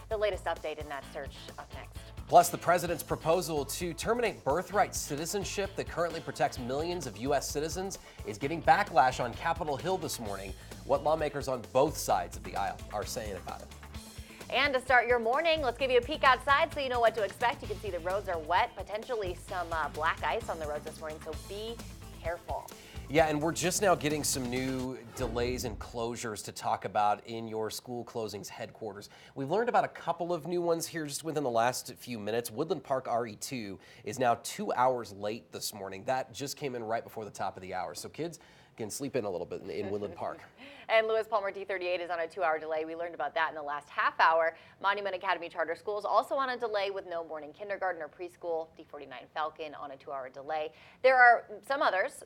The latest update in that search up next. Plus, the president's proposal to terminate birthright citizenship that currently protects millions of U.S. citizens is getting backlash on Capitol Hill this morning. What lawmakers on both sides of the aisle are saying about it. And to start your morning, let's give you a peek outside so you know what to expect. You can see the roads are wet, potentially some black ice on the roads this morning, so be careful. Yeah, and we're just now getting some new delays and closures to talk about in your school closings headquarters. We've learned about a couple of new ones here just within the last few minutes. Woodland Park RE2 is now 2 hours late this morning. That just came in right before the top of the hour. So kids can sleep in a little bit in Woodland Park. And Lewis Palmer D38 is on a 2-hour delay. We learned about that in the last half hour. Monument Academy Charter Schools also on a delay with no morning kindergarten or preschool. D49 Falcon on a 2-hour delay. There are some others.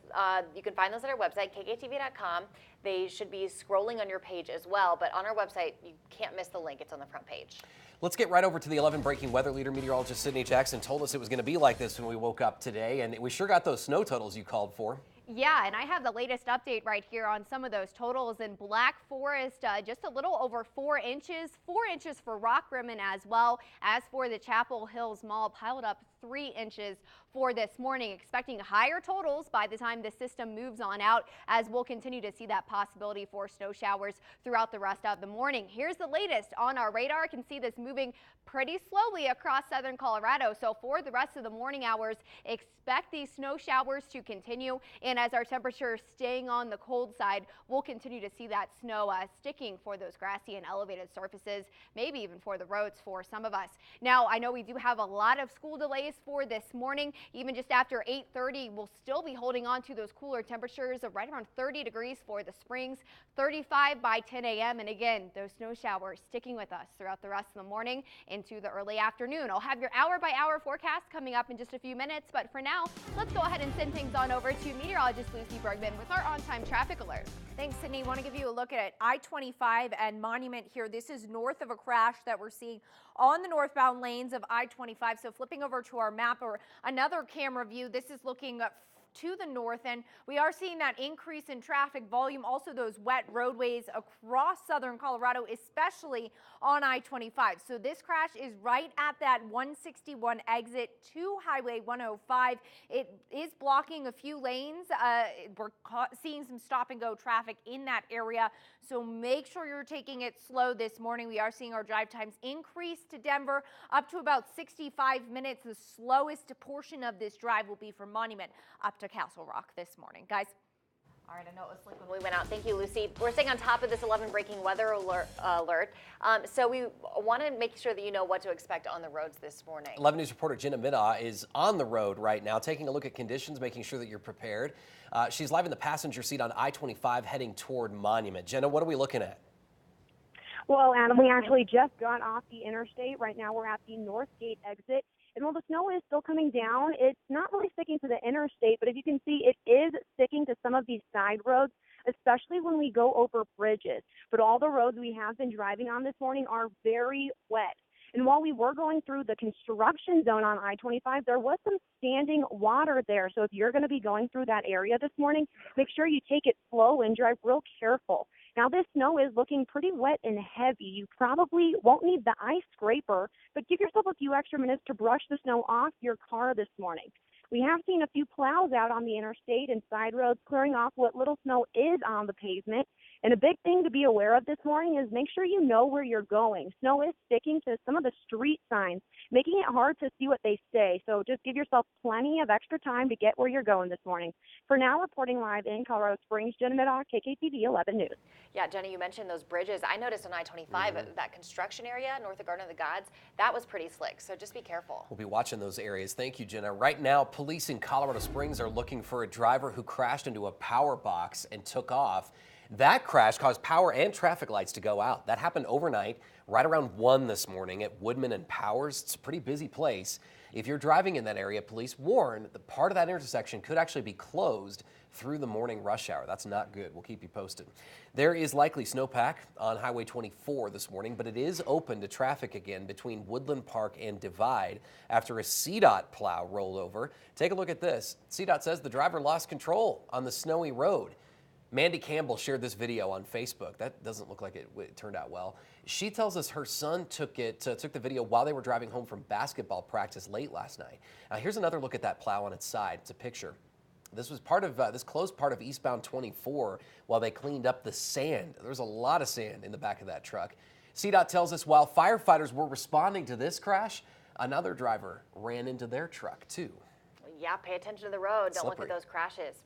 You can find those at our website, KKTV.com. They should be scrolling on your page as well, but on our website, you can't miss the link. It's on the front page. Let's get right over to the 11 breaking weather leader. Meteorologist Sydney Jackson told us it was going to be like this when we woke up today, and we sure got those snow totals you called for. Yeah, and I have the latest update right here on some of those totals. In Black Forest, just a little over 4 inches, 4 inches for Rockrimmon as well. As for the Chapel Hills Mall, piled up 3 inches for this morning, expecting higher totals by the time the system moves on out, as we'll continue to see that possibility for snow showers throughout the rest of the morning. Here's the latest on our radar. Can see this moving pretty slowly across southern Colorado. So for the rest of the morning hours, expect these snow showers to continue. And as our temperatures staying on the cold side, we'll continue to see that snow sticking for those grassy and elevated surfaces, maybe even for the roads for some of us. Now, I know we do have a lot of school delays for this morning. Even just after 8:30, we'll still be holding on to those cooler temperatures of right around 30 degrees for the Springs, 35 by 10 a.m. And again, those snow showers sticking with us throughout the rest of the morning into the early afternoon. I'll have your hour-by-hour forecast coming up in just a few minutes, but for now, let's go ahead and send things on over to meteorologist Lucy Bergman with our on-time traffic alert. Thanks, Sydney. Want to give you a look at I-25 and Monument here. This is north of a crash that we're seeing on the northbound lanes of I-25. So flipping over to our map or another camera view, this is looking to the north, and we are seeing that increase in traffic volume, also those wet roadways across southern Colorado, especially on I-25. So this crash is right at that 161 exit to Highway 105. It is blocking a few lanes. We're seeing some stop and go traffic in that area, so make sure you're taking it slow this morning. We are seeing our drive times increase to Denver up to about 65 minutes. The slowest portion of this drive will be from Monument up to Castle Rock this morning. Guys. All right, I know it was slick when we went out. Thank you, Lucy. We're staying on top of this 11 breaking weather alert. So we want to make sure that you know what to expect on the roads this morning. 11 News reporter Jenna Middaugh is on the road right now, taking a look at conditions, making sure that you're prepared. She's live in the passenger seat on I-25 heading toward Monument. Jenna, what are we looking at? Well, Adam, we actually just got off the interstate. Right now we're at the North Gate exit. And while the snow is still coming down, it's not really sticking to the interstate, but if you can see, it is sticking to some of these side roads, especially when we go over bridges. But all the roads we have been driving on this morning are very wet. And while we were going through the construction zone on I-25, there was some standing water there. So if you're going to be going through that area this morning, make sure you take it slow and drive real careful. Now, this snow is looking pretty wet and heavy. You probably won't need the ice scraper, but give yourself a few extra minutes to brush the snow off your car this morning. We have seen a few plows out on the interstate and side roads clearing off what little snow is on the pavement. And a big thing to be aware of this morning is make sure you know where you're going. Snow is sticking to some of the street signs, making it hard to see what they say. So just give yourself plenty of extra time to get where you're going this morning. For now, reporting live in Colorado Springs, Jenna Middaugh, KKTV 11 News. Yeah, Jenna, you mentioned those bridges. I noticed on I-25, that construction area north of Garden of the Gods, that was pretty slick. So just be careful. We'll be watching those areas. Thank you, Jenna. Right now, police in Colorado Springs are looking for a driver who crashed into a power box and took off. That crash caused power and traffic lights to go out. That happened overnight, right around 1 this morning at Woodman and Powers. It's a pretty busy place. If you're driving in that area, police warn that part of that intersection could actually be closed through the morning rush hour. That's not good. We'll keep you posted. There is likely snowpack on Highway 24 this morning, but it is open to traffic again between Woodland Park and Divide after a CDOT plow rolled over. Take a look at this. CDOT says the driver lost control on the snowy road. Mandy Campbell shared this video on Facebook. That doesn't look like it turned out well. She tells us her son took the video while they were driving home from basketball practice late last night. Now here's another look at that plow on its side. It's a picture. This was part of this closed part of eastbound 24 while they cleaned up the sand. There's a lot of sand in the back of that truck. CDOT tells us while firefighters were responding to this crash, another driver ran into their truck too. Yeah, pay attention to the road. Don't look Slippery. at those crashes.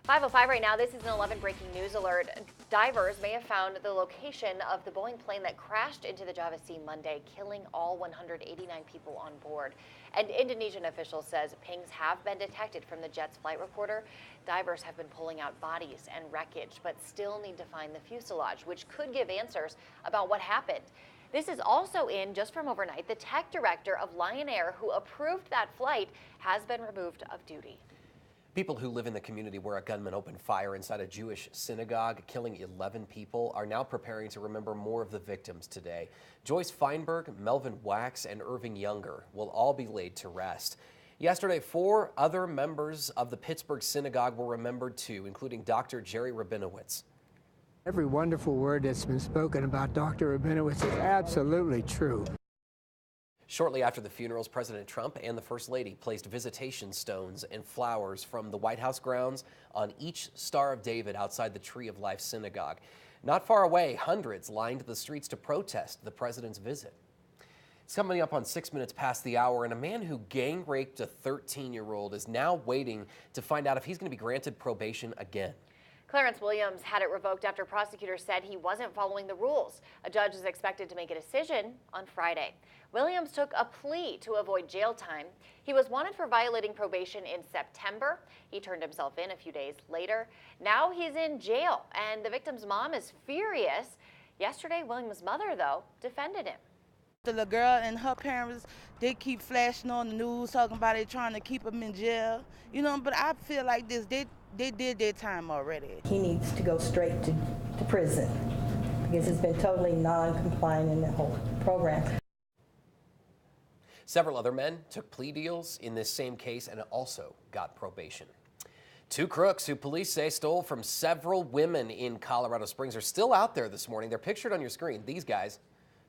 5:05 right now. This is an 11 breaking news alert. Divers may have found the location of the Boeing plane that crashed into the Java Sea Monday, killing all 189 people on board. And Indonesian officials says pings have been detected from the jet's flight recorder. Divers have been pulling out bodies and wreckage, but still need to find the fuselage, which could give answers about what happened. This is also in, just from overnight, the tech director of Lion Air, who approved that flight, has been removed of duty. People who live in the community where a gunman opened fire inside a Jewish synagogue, killing 11 people, are now preparing to remember more of the victims today. Joyce Feinberg, Melvin Wax, and Irving Younger will all be laid to rest. Yesterday, 4 other members of the Pittsburgh synagogue were remembered too, including Dr. Jerry Rabinowitz. Every wonderful word that's been spoken about Dr. Rabinowitz is absolutely true. Shortly after the funerals, President Trump and the First Lady placed visitation stones and flowers from the White House grounds on each Star of David outside the Tree of Life synagogue. Not far away, hundreds lined the streets to protest the president's visit. It's coming up on 6 minutes past the hour, and a man who gang raped a 13-year-old is now waiting to find out if he's going to be granted probation again. Clarence Williams had it revoked after prosecutors said he wasn't following the rules. A judge is expected to make a decision on Friday. Williams took a plea to avoid jail time. He was wanted for violating probation in September. He turned himself in a few days later. Now he's in jail, and the victim's mom is furious. Yesterday, Williams' mother, though, defended him. The little girl and her parents, they keep flashing on the news talking about it, trying to keep him in jail. You know, but I feel like this, they did their time already. He needs to go straight to prison because he's been totally non-compliant in the whole program. Several other men took plea deals in this same case and also got probation. 2 crooks who police say stole from several women in Colorado Springs are still out there this morning. They're pictured on your screen. These guys,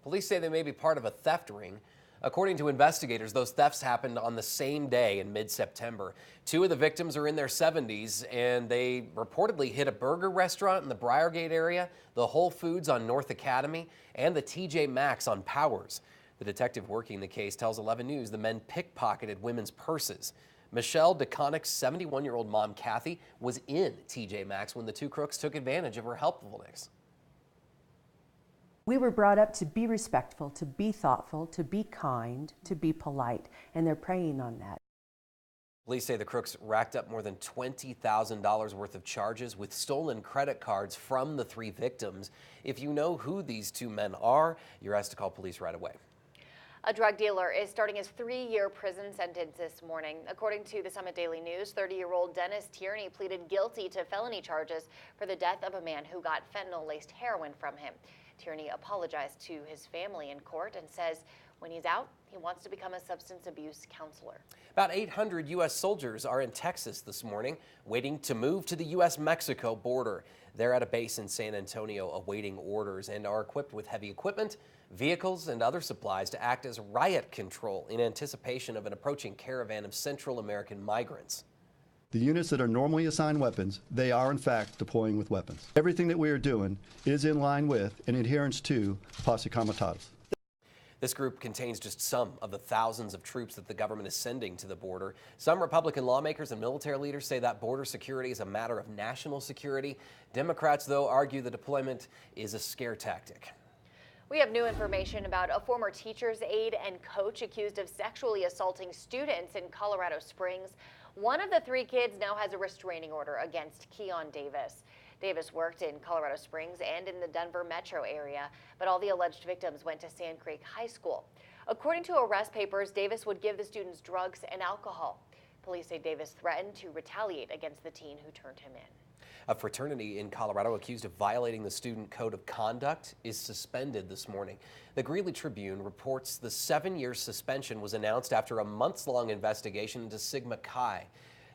police say they may be part of a theft ring. According to investigators, those thefts happened on the same day in mid-September. 2 of the victims are in their 70s, and they reportedly hit a burger restaurant in the Briargate area, the Whole Foods on North Academy, and the TJ Maxx on Powers. The detective working the case tells 11 News the men pickpocketed women's purses. Michelle DeConnick's 71-year-old mom, Kathy, was in TJ Maxx when the 2 crooks took advantage of her helpfulness. We were brought up to be respectful, to be thoughtful, to be kind, to be polite, and they're preying on that. Police say the crooks racked up more than $20,000 worth of charges with stolen credit cards from the 3 victims. If you know who these 2 men are, you're asked to call police right away. A drug dealer is starting his 3-year prison sentence this morning. According to the Summit Daily News, 30-year-old Dennis Tierney pleaded guilty to felony charges for the death of a man who got fentanyl-laced heroin from him. Tierney apologized to his family in court and says when he's out, he wants to become a substance abuse counselor. About 800 U.S. soldiers are in Texas this morning, waiting to move to the U.S.-Mexico border. They're at a base in San Antonio awaiting orders and are equipped with heavy equipment, vehicles, and other supplies to act as riot control in anticipation of an approaching caravan of Central American migrants. The units that are normally assigned weapons, they are in fact deploying with weapons. Everything that we are doing is in line with and adherence to Posse Comitatus. This group contains just some of the thousands of troops that the government is sending to the border. Some Republican lawmakers and military leaders say that border security is a matter of national security. Democrats, though, argue the deployment is a scare tactic. We have new information about a former teacher's aide and coach accused of sexually assaulting students in Colorado Springs. One of the 3 kids now has a restraining order against Keon Davis. Davis worked in Colorado Springs and in the Denver metro area, but all the alleged victims went to Sand Creek High School. According to arrest papers, Davis would give the students drugs and alcohol. Police say Davis threatened to retaliate against the teen who turned him in. A fraternity in Colorado accused of violating the student code of conduct is suspended this morning. The Greeley Tribune reports the 7-year suspension was announced after a months-long investigation into Sigma Chi.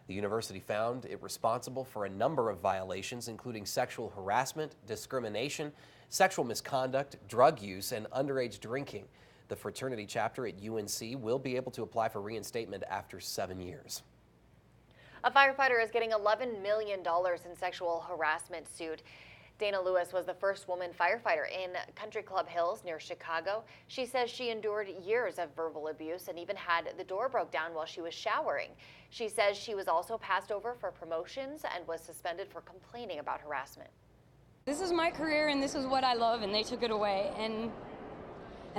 The university found it responsible for a number of violations, including sexual harassment, discrimination, sexual misconduct, drug use, and underage drinking. The fraternity chapter at UNC will be able to apply for reinstatement after 7 years. A firefighter is getting $11 million in sexual harassment suit. Dana Lewis was the first woman firefighter in Country Club Hills near Chicago. She says she endured years of verbal abuse and even had the door broke down while she was showering. She says she was also passed over for promotions and was suspended for complaining about harassment. This is my career and this is what I love, and they took it away. And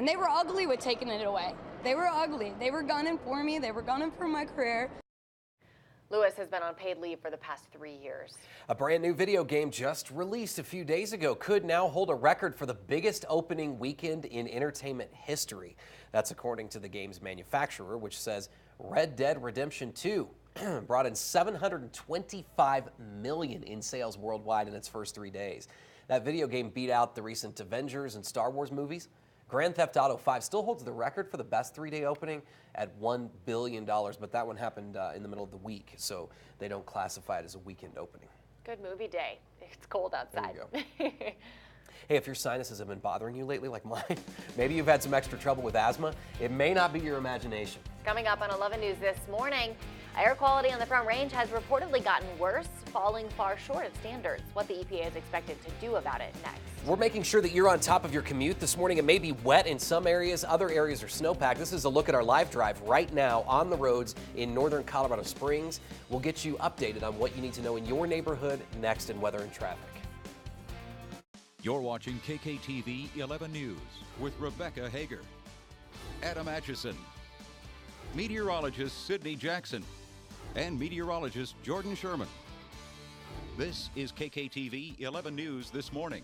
they were ugly with taking it away. They were ugly. They were gunning for me. They were gunning for my career. Lewis has been on paid leave for the past 3 years. A brand new video game just released a few days ago could now hold a record for the biggest opening weekend in entertainment history. That's according to the game's manufacturer, which says Red Dead Redemption 2 brought in $725 million in sales worldwide in its first 3 days. That video game beat out the recent Avengers and Star Wars movies. Grand Theft Auto 5 still holds the record for the best 3-day opening at $1 billion, but that one happened in the middle of the week, so they don't classify it as a weekend opening. Good movie day. It's cold outside. There you go. Hey, if your sinuses have been bothering you lately like mine, maybe you've had some extra trouble with asthma, it may not be your imagination. Coming up on 11 News this morning, air quality on the Front Range has reportedly gotten worse, falling far short of standards. What the EPA is expected to do about it next. We're making sure that you're on top of your commute this morning. It may be wet in some areas, other areas are snowpacked. This is a look at our live drive right now on the roads in northern Colorado Springs. We'll get you updated on what you need to know in your neighborhood next in weather and traffic. You're watching KKTV 11 News with Rebecca Hager, Adam Atchison, meteorologist Sydney Jackson, and meteorologist Jordan Sherman. This is KKTV 11 News this morning.